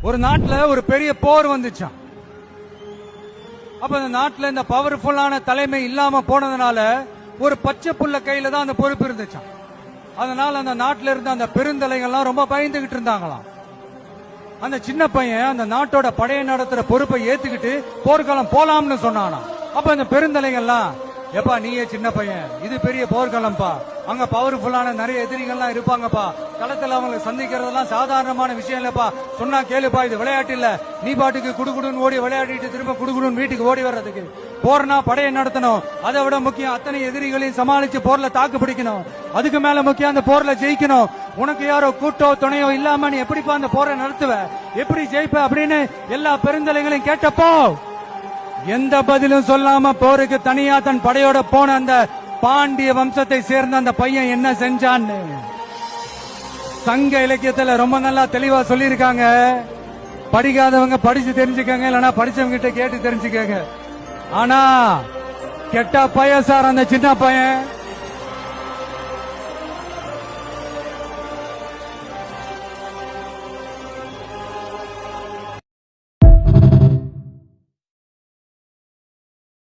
ஒரு நாட்டுல ஒரு பெரிய போர் வந்துச்சான். அப்ப அந்த நாட்டுல இந்த பவர்ஃபுல்லான தலைமை இல்லாம போனதுனால ஒரு பச்சை புள்ள கையில தான் அந்த பொறுப்பு இருந்துச்சான். அதனால அந்த நாட்டுல இருந்த அந்த பெருந்தலைகள்லாம் ரொம்ப பயந்துகிட்டு இருந்தாங்களாம். அந்த சின்ன பையன் அந்த நாட்டோட படையை நடத்துற பொறுப்பை ஏத்துக்கிட்டு போர்க்களம் போலாம்னு சொன்னானா. அப்ப அந்த பெருந்தலைகள்லாம், எப்பா நீயே சின்ன பையன், இது பெரிய போர்க்களம்பா, அங்க பவர்ஃபுல்லான நிறைய எதிரிகள்லாம் இருப்பாங்கப்பா, களத்துல அவங்களை சந்திக்கிறதெல்லாம் சாதாரணமான விஷயம் இல்லப்பா, சொன்னா கேளுப்பா, இது விளையாட்டு இல்ல, நீ பாட்டுக்கு குடுகுடுன்னு ஓடி விளையாடிட்டு திரும்ப குடுகுடுன்னு வீட்டுக்கு ஓடி வர்றதுக்கு, போர்னா படையை நடத்தணும், அதை விட முக்கியம் அத்தனை எதிரிகளையும் சமாளிச்சு போர்ல தாக்கு பிடிக்கணும், அதுக்கு மேல முக்கியம் அந்த போர்ல ஜெயிக்கணும், உனக்கு யாரோ கூட்டோ துணையோ இல்லாம நீ எப்படிப்பா அந்த போரை நடத்துவ, எப்படி ஜெயிப்ப அப்படின்னு எல்லா பெருந்தலைகளையும் கேட்டப்போ எந்த பதிலும் சொல்லாம போருக்கு தனியா தன் படையோட போன அந்த பாண்டிய வம்சத்தை சேர்ந்த அந்த பையன் என்ன செஞ்சான்னு சங்க இலக்கியத்துல ரொம்ப நல்லா தெளிவா சொல்லியிருக்காங்க. படிக்காதவங்க படிச்சு தெரிஞ்சுக்கங்க, இல்லைன்னா படிச்சவங்க கிட்ட கேட்டு தெரிஞ்சுக்கங்க. ஆனா கெட்ட பையன் சார் அந்த சின்ன பையன்.